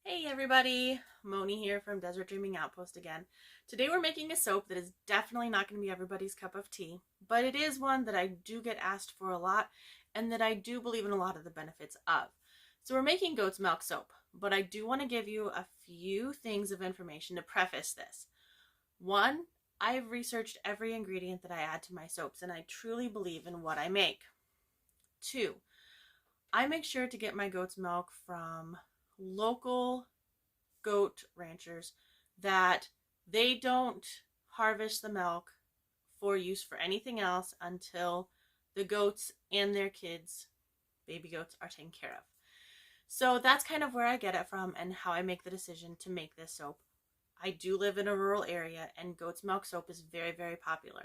Hey everybody, Moni here from Desert Dreaming Outpost again. Today we're making a soap that is definitely not going to be everybody's cup of tea, but it is one that I do get asked for a lot and that I do believe in a lot of the benefits of. So we're making goat's milk soap, but I do want to give you a few things of information to preface this. One, I've researched every ingredient that I add to my soaps and I truly believe in what I make. Two, I make sure to get my goat's milk from local goat ranchers that they don't harvest the milk for use for anything else until the goats and their kids, baby goats, are taken care of. So that's kind of where I get it from and how I make the decision to make this soap. I do live in a rural area and goat's milk soap is very, very popular.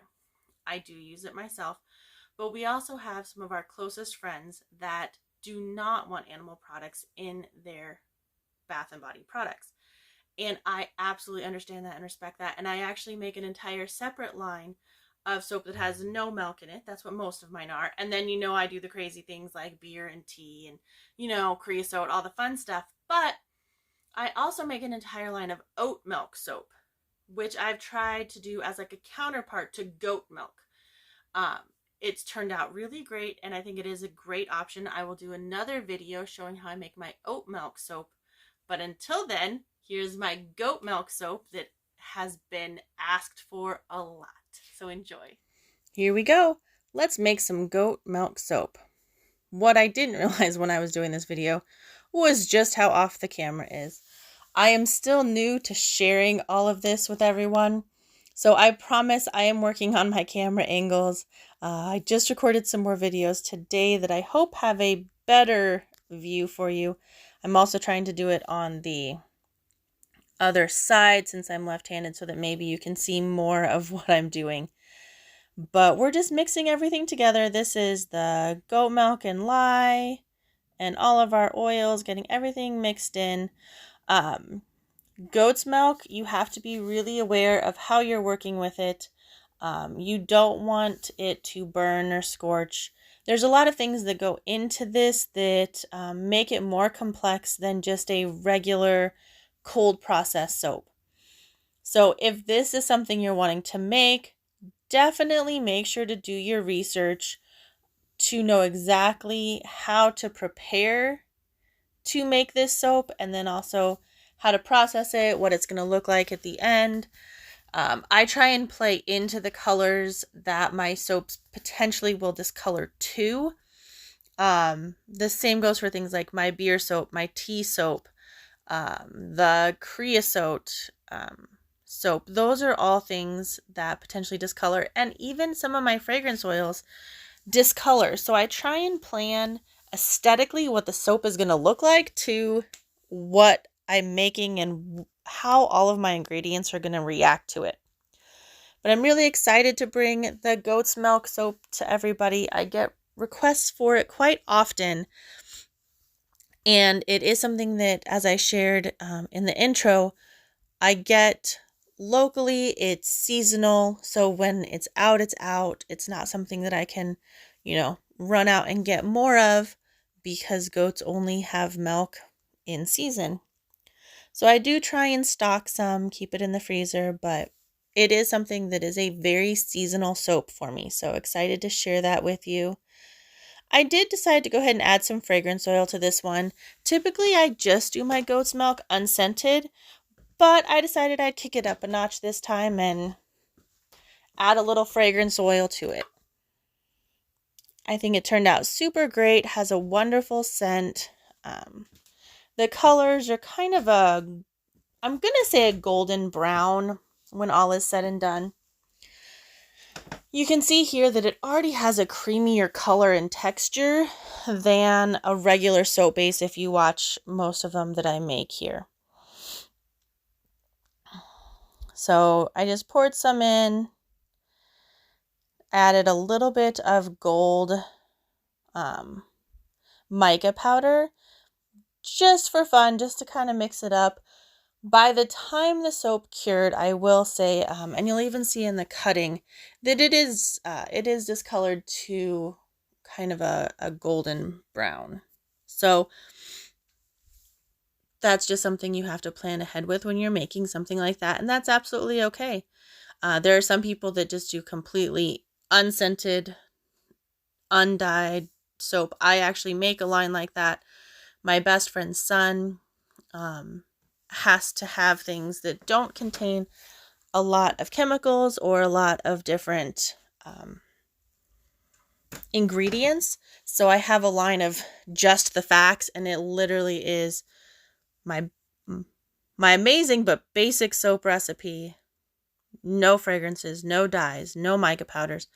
I do use it myself, but we also have some of our closest friends that do not want animal products in their bath and body products. And I absolutely understand that and respect that. And I actually make an entire separate line of soap that has no milk in it. That's what most of mine are. And then, I do the crazy things like beer and tea and, creosote, all the fun stuff. But I also make an entire line of oat milk soap, which I've tried to do as like a counterpart to goat milk. Um, it's turned out really great, and I think it is a great option. I will do another video showing how I make my oat milk soap. But until then, here's my goat milk soap that has been asked for a lot. So enjoy. Here we go. Let's make some goat milk soap. What I didn't realize when I was doing this video was just how off the camera is. I am still new to sharing all of this with everyone. So I promise I am working on my camera angles. I just recorded some more videos today that I hope have a better view for you. I'm also trying to do it on the other side since I'm left-handed so that maybe you can see more of what I'm doing. But we're just mixing everything together. This is the goat milk and lye and all of our oils, getting everything mixed in. Goat's milk, you have to be really aware of how you're working with it. You don't want it to burn or scorch. There's a lot of things that go into this that make it more complex than just a regular cold process soap. So if this is something you're wanting to make, definitely make sure to do your research to know exactly how to prepare to make this soap, and then also how to process it, what it's going to look like at the end. I try and play into the colors that my soaps potentially will discolor too. The same goes for things like my beer soap, my tea soap, the creosote soap. Those are all things that potentially discolor, and even some of my fragrance oils discolor. So I try and plan aesthetically what the soap is going to look like to what I'm making and how all of my ingredients are going to react to it. But I'm really excited to bring the goat's milk soap to everybody. I get requests for it quite often. And it is something that, as I shared in the intro, I get locally. It's seasonal. So when it's out, it's out. It's not something that I can, run out and get more of because goats only have milk in season. So I do try and stock some, keep it in the freezer, but it is something that is a very seasonal soap for me. So excited to share that with you. I did decide to go ahead and add some fragrance oil to this one. Typically, I just do my goat's milk unscented, but I decided I'd kick it up a notch this time and add a little fragrance oil to it. I think it turned out super great, has a wonderful scent. The colors are kind of I'm going to say a golden brown when all is said and done. You can see here that it already has a creamier color and texture than a regular soap base if you watch most of them that I make here. So I just poured some in, added a little bit of gold mica powder just for fun, just to kind of mix it up. By the time the soap cured, I will say, and you'll even see in the cutting that it is discolored to kind of a golden brown. So that's just something you have to plan ahead with when you're making something like that, and that's absolutely okay. There are some people that just do completely unscented, undyed soap. I actually make a line like that. My best friend's son has to have things that don't contain a lot of chemicals or a lot of different ingredients. So I have a line of just the facts, and it literally is my amazing but basic soap recipe. No fragrances, no dyes, no mica powders.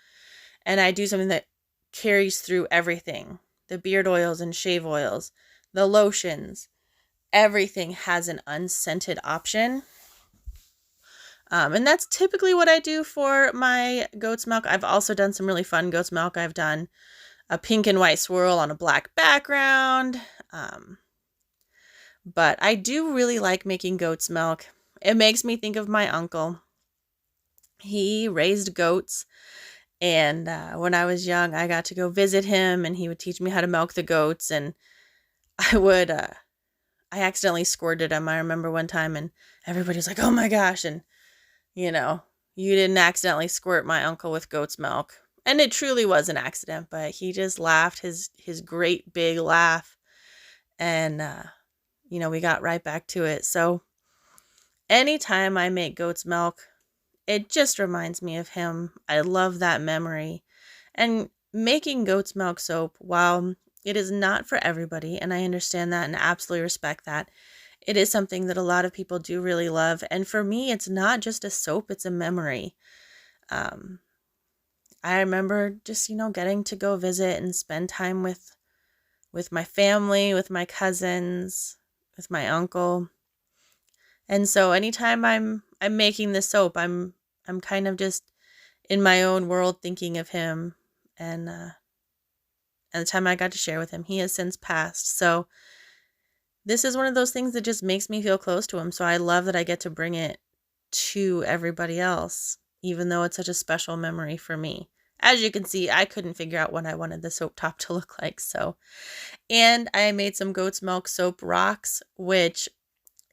And I do something that carries through everything. The beard oils and shave oils, the lotions, everything has an unscented option. And that's typically what I do for my goat's milk. I've also done some really fun goat's milk. I've done a pink and white swirl on a black background. But I do really like making goat's milk. It makes me think of my uncle. He raised goats, and when I was young, I got to go visit him, and he would teach me how to milk the goats, and I accidentally squirted him. I remember one time, and everybody was like, oh my gosh, and you didn't accidentally squirt my uncle with goat's milk. And it truly was an accident, but he just laughed his great big laugh, and we got right back to it. So anytime I make goat's milk, it just reminds me of him. I love that memory. And making goat's milk soap, while it is not for everybody, and I understand that and absolutely respect that, it is something that a lot of people do really love. And for me, it's not just a soap, it's a memory. I remember just, getting to go visit and spend time with my family, with my cousins, with my uncle. And so anytime I'm making this soap, I'm kind of just in my own world thinking of him, and the time I got to share with him. He has since passed. So this is one of those things that just makes me feel close to him. So I love that I get to bring it to everybody else, even though it's such a special memory for me. As you can see, I couldn't figure out what I wanted the soap top to look like. And I made some goat's milk soap rocks, which,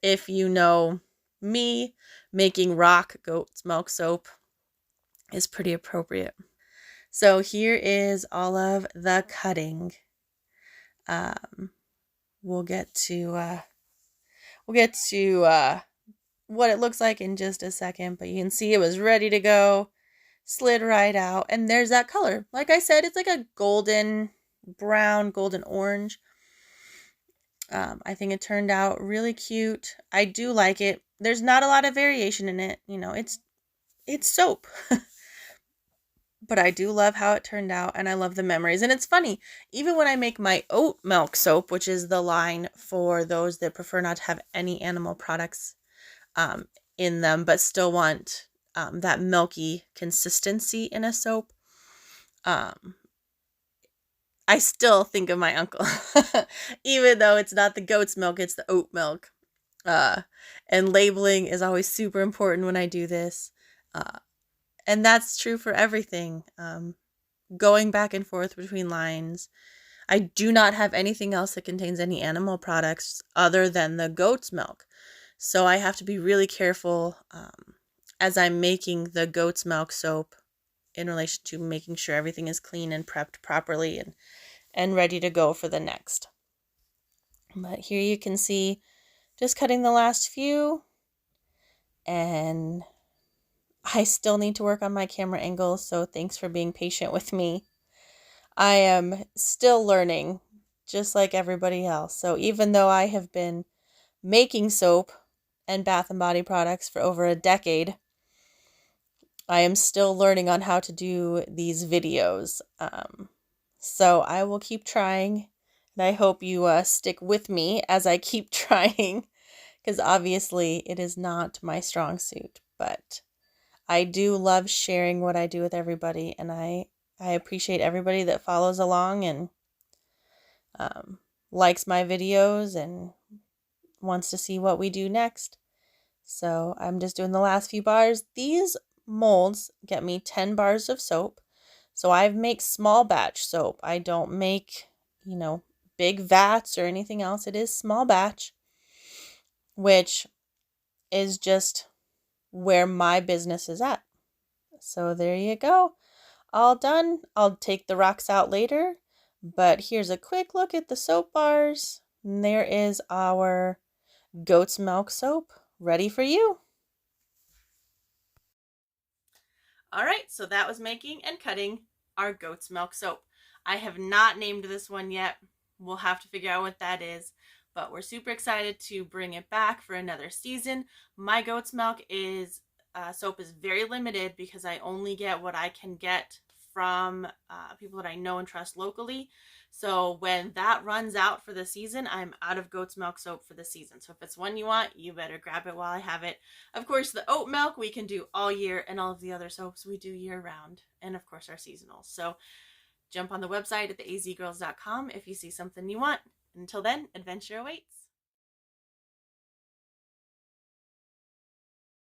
if you know me, making rock goat's milk soap is pretty appropriate. So here is all of the cutting. We'll get to what it looks like in just a second, but you can see it was ready to go, slid right out, and there's that color. Like I said, it's like a golden brown, golden orange. I think it turned out really cute. I do like it. There's not a lot of variation in it. It's soap. But I do love how it turned out, and I love the memories. And it's funny, even when I make my oat milk soap, which is the line for those that prefer not to have any animal products in them, but still want that milky consistency in a soap, I still think of my uncle, even though it's not the goat's milk, it's the oat milk. And labeling is always super important when I do this. And that's true for everything. Going back and forth between lines. I do not have anything else that contains any animal products other than the goat's milk. So I have to be really careful as I'm making the goat's milk soap in relation to making sure everything is clean and prepped properly and ready to go for the next. But here you can see just cutting the last few, and I still need to work on my camera angles, so thanks for being patient with me. I am still learning, just like everybody else. So even though I have been making soap and bath and body products for over a decade, I am still learning on how to do these videos. So I will keep trying, and I hope you stick with me as I keep trying, because obviously it is not my strong suit, but I do love sharing what I do with everybody, and I appreciate everybody that follows along and likes my videos and wants to see what we do next. So I'm just doing the last few bars. These molds get me 10 bars of soap. So I make small batch soap. I don't make, big vats or anything else. It is small batch. which is just where my business is at. So there you go. All done. I'll take the rocks out later, but here's a quick look at the soap bars. And there is our goat's milk soap ready for you. All right, so that was making and cutting our goat's milk soap. I have not named this one yet. We'll have to figure out what that is, but we're super excited to bring it back for another season. My goat's milk soap is very limited because I only get what I can get from people that I know and trust locally. So when that runs out for the season, I'm out of goat's milk soap for the season. So if it's one you want, you better grab it while I have it. Of course, the oat milk we can do all year, and all of the other soaps we do year round, and of course our seasonals. So jump on the website at theazgirls.com if you see something you want. Until then, adventure awaits.